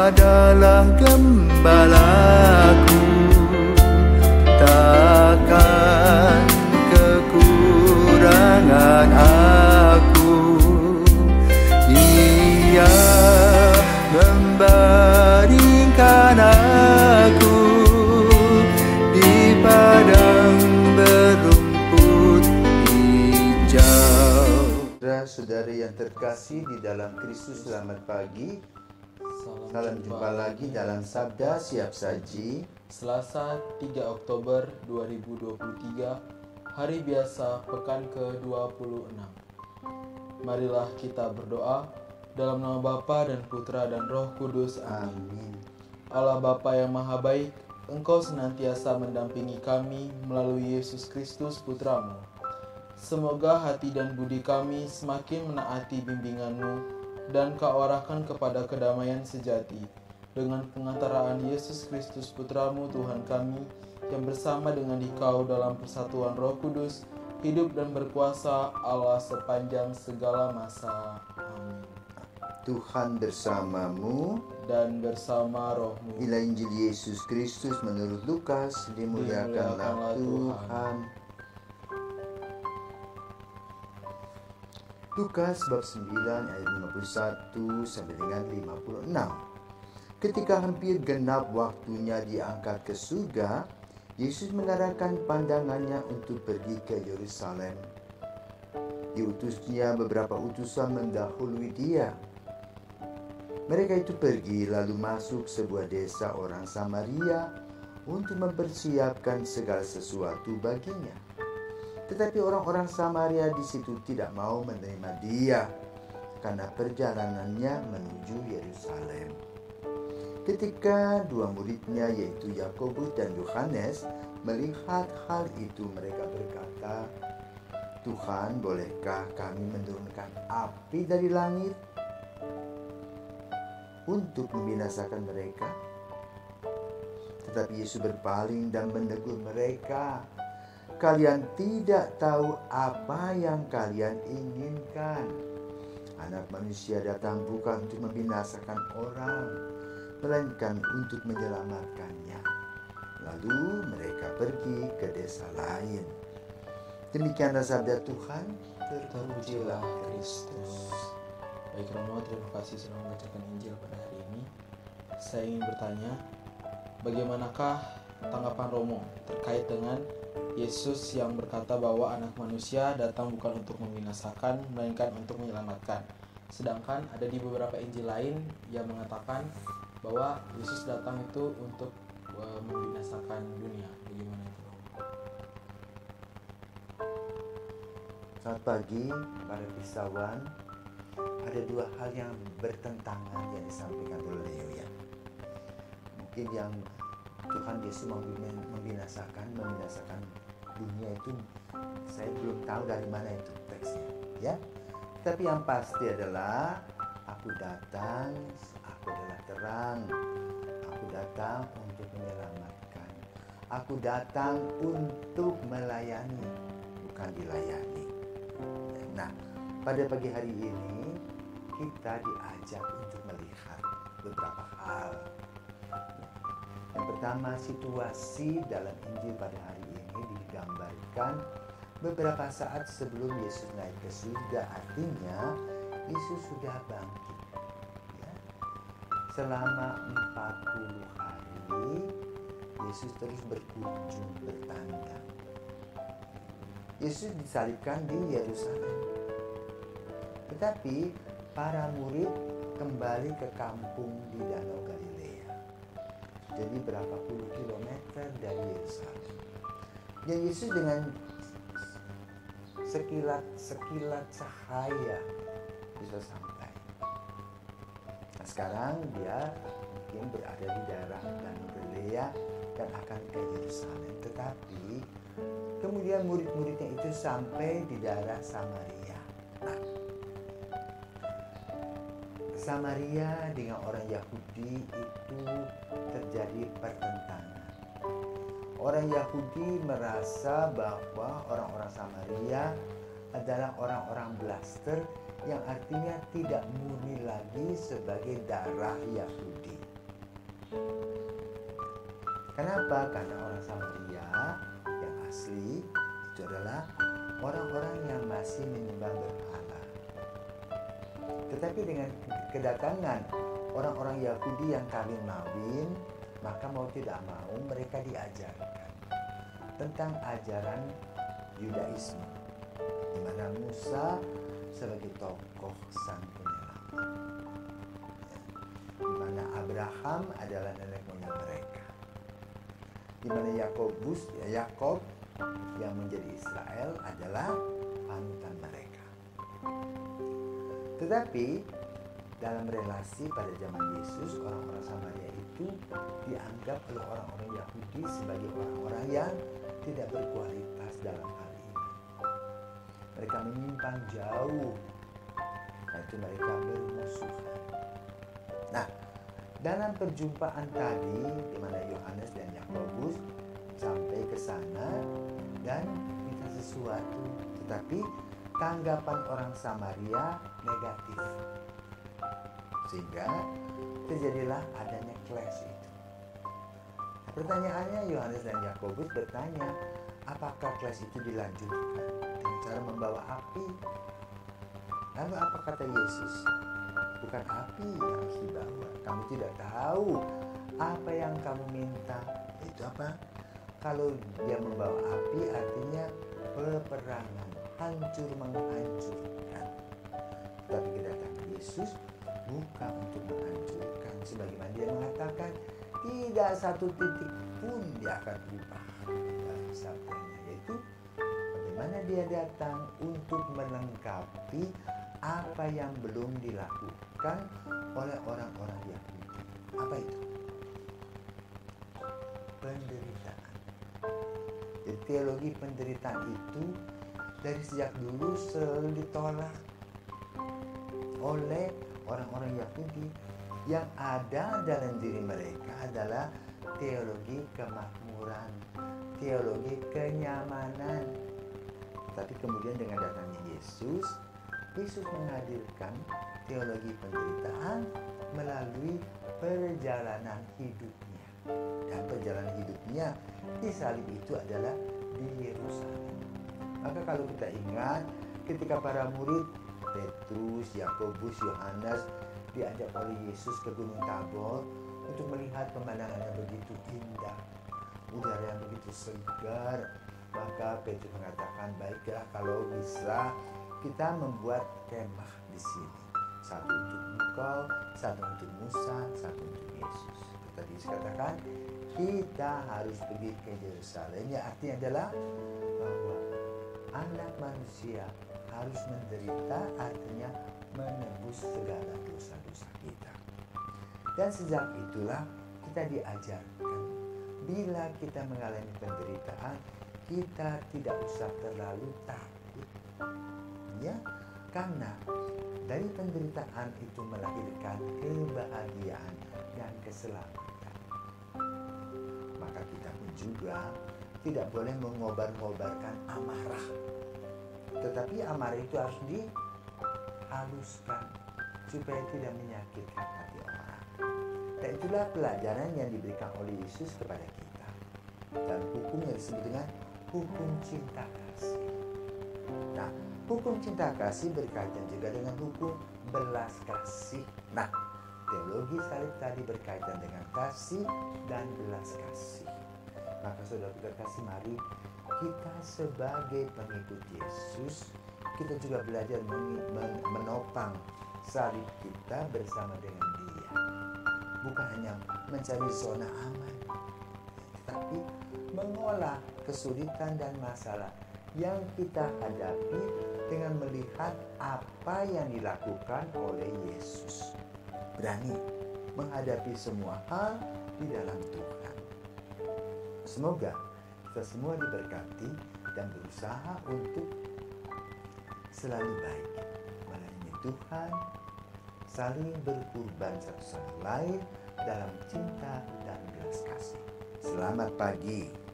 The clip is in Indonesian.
adalah gembalaku, takkan kekurangan aku. Ia membaringkan aku di padang berumput hijau. Saudara yang terkasih di dalam Kristus, selamat pagi. Salam jumpa lagi dalam Sabda Siap Saji, Selasa 3 Oktober 2023, hari biasa pekan ke-26. Marilah kita berdoa dalam nama Bapa dan Putra dan Roh Kudus. Amin. Allah Bapa yang Maha Baik, Engkau senantiasa mendampingi kami melalui Yesus Kristus Putra-Mu. Semoga hati dan budi kami semakin menaati bimbingan-Mu dan Kau arahkan kepada kedamaian sejati dengan pengantaraan Yesus Kristus Putra-Mu Tuhan kami, yang bersama dengan Dikau dalam persatuan Roh Kudus, hidup dan berkuasa Allah sepanjang segala masa. Amin. Tuhan bersamamu Dan bersama rohmu. Inilah Injil Yesus Kristus menurut Lukas. Dimuliakanlah Tuhan. Lukas bab 9 ayat 51 sampai dengan 56. Ketika hampir genap waktunya diangkat ke surga, Yesus mengarahkan pandangannya untuk pergi ke Yerusalem. Diutusnya beberapa utusan mendahului dia. Mereka itu pergi lalu masuk sebuah desa orang Samaria untuk mempersiapkan segala sesuatu baginya. Tetapi orang-orang Samaria di situ tidak mau menerima dia karena perjalanannya menuju Yerusalem. Ketika dua muridnya yaitu Yakobus dan Yohanes melihat hal itu, mereka berkata, "Tuhan, bolehkah kami menurunkan api dari langit untuk membinasakan mereka?" Tetapi Yesus berpaling dan menegur mereka, "Kalian tidak tahu apa yang kalian inginkan. Anak manusia datang bukan untuk membinasakan orang, melainkan untuk menyelamatkannya." Lalu mereka pergi ke desa lain. Demikianlah sabda Tuhan. Terpujilah Kristus. Baik Romo, terima kasih sudah membacakan Injil pada hari ini. Saya ingin bertanya, bagaimanakah tanggapan Romo terkait dengan Yesus yang berkata bahwa anak manusia datang bukan untuk membinasakan, melainkan untuk menyelamatkan. Sedangkan ada di beberapa Injil lain yang mengatakan bahwa Yesus datang itu untuk membinasakan dunia. Bagaimana itu? Selamat pagi para pisawan. Ada dua hal yang bertentangan yang disampaikan oleh Leo ya. Mungkin yang Tuhan Yesus mau membinasakan dunia itu saya belum tahu dari mana itu teksnya ya. Tapi yang pasti adalah aku adalah terang. Aku datang untuk menyelamatkan. Aku datang untuk melayani, bukan dilayani. Nah, pada pagi hari ini kita diajak untuk melihat beberapa hal. Yang pertama, situasi dalam Injil pada hari ini digambarkan beberapa saat sebelum Yesus naik ke surga. Artinya Yesus sudah bangkit ya. Selama 40 hari Yesus terus berkunjung, bertanda. Yesus disalibkan di Yerusalem, tetapi para murid kembali ke kampung di Danau Galilea. Jadi berapa puluh kilometer dari Yerusalem. Dan Yesus dengan sekilat cahaya bisa sampai. Nah, sekarang dia mungkin berada di daerah Danau Galilea dan akan ke Yerusalem. Tetapi kemudian murid-muridnya itu sampai di daerah Samaria. Nah, Samaria dengan orang Yahudi itu terjadi pertentangan. Orang Yahudi merasa bahwa orang-orang Samaria adalah orang-orang blaster yang artinya tidak murni lagi sebagai darah Yahudi. Kenapa? Karena orang Samaria yang asli itu adalah orang-orang yang masih menyembah berhala. Tetapi dengan kedatangan orang-orang Yahudi yang kawin mawin, maka mau tidak mau mereka diajarkan tentang ajaran Yudaisme, di mana Musa sebagai tokoh sang penyelamat, di mana Abraham adalah nenek moyang mereka, di mana Yakob yang menjadi Israel adalah panutan mereka. Tetapi dalam relasi pada zaman Yesus, orang-orang Samaria itu dianggap oleh orang-orang Yahudi sebagai orang-orang yang tidak berkualitas dalam hal ini. Mereka menyimpang jauh, yaitu mereka bermusuhan. Nah, dalam perjumpaan tadi di mana Yohanes dan Yakobus sampai ke sana dan minta sesuatu, tetapi tanggapan orang Samaria negatif, sehingga terjadilah adanya clash itu. Nah, pertanyaannya, Yohanes dan Yakobus bertanya, apakah clash itu dilanjutkan dengan cara membawa api? Lalu apa kata Yesus? Bukan api yang harus dibawa. Kamu tidak tahu apa yang kamu minta. Itu apa? Kalau dia membawa api artinya peperangan, hancur menghancurkan. Tapi kedatangan Yesus bukan untuk menghancurkan, sebagaimana dia mengatakan tidak satu titik pun dia akan ubah dalam sabdanya, yaitu bagaimana dia datang untuk melengkapi apa yang belum dilakukan oleh orang-orang Yahudi. Apa itu? Penderitaan. Jadi teologi penderitaan itu dari sejak dulu selalu ditolak oleh orang-orang Yahudi. Yang ada dalam diri mereka adalah teologi kemakmuran, teologi kenyamanan. Tapi kemudian dengan datangnya Yesus menghadirkan teologi penderitaan melalui perjalanan hidupnya. Dan perjalanan hidupnya di salib itu adalah di Yerusalem. Maka kalau kita ingat ketika para murid Petrus, Yakobus, Yohanes diajak oleh Yesus ke Gunung Tabor untuk melihat pemandangan yang begitu indah, udara yang begitu segar, maka Petrus mengatakan, baiklah kalau bisa kita membuat kemah di sini. Satu untuk engkau, satu untuk Musa, satu untuk Yesus. Tadi dikatakan kita harus pergi ke Yerusalem. Yang artinya adalah bahwa anak manusia harus menderita, artinya menebus segala dosa-dosa kita. Dan sejak itulah kita diajarkan, bila kita mengalami penderitaan, kita tidak usah terlalu takut. Ya, karena dari penderitaan itu melahirkan kebahagiaan dan keselamatan. Maka kita pun juga tidak boleh mengobar-ngobarkan amarah. Tetapi amarah itu harus dihaluskan supaya tidak menyakitkan hati orang. Dan itulah pelajaran yang diberikan oleh Yesus kepada kita. Dan hukum yang disebut dengan hukum cinta kasih. Nah, hukum cinta kasih berkaitan juga dengan hukum belas kasih. Nah, teologi salib tadi berkaitan dengan kasih dan belas kasih. Maka saudara kasih, mari kita sebagai pengikut Yesus, kita juga belajar menopang salib kita bersama dengan Dia. Bukan hanya mencari zona aman, tetapi mengolah kesulitan dan masalah yang kita hadapi dengan melihat apa yang dilakukan oleh Yesus. Berani menghadapi semua hal di dalam Tuhan. Semoga kita semua diberkati dan berusaha untuk selalu baik, melayani Tuhan, saling berkorban satu sama lain dalam cinta dan belas kasih. Selamat pagi.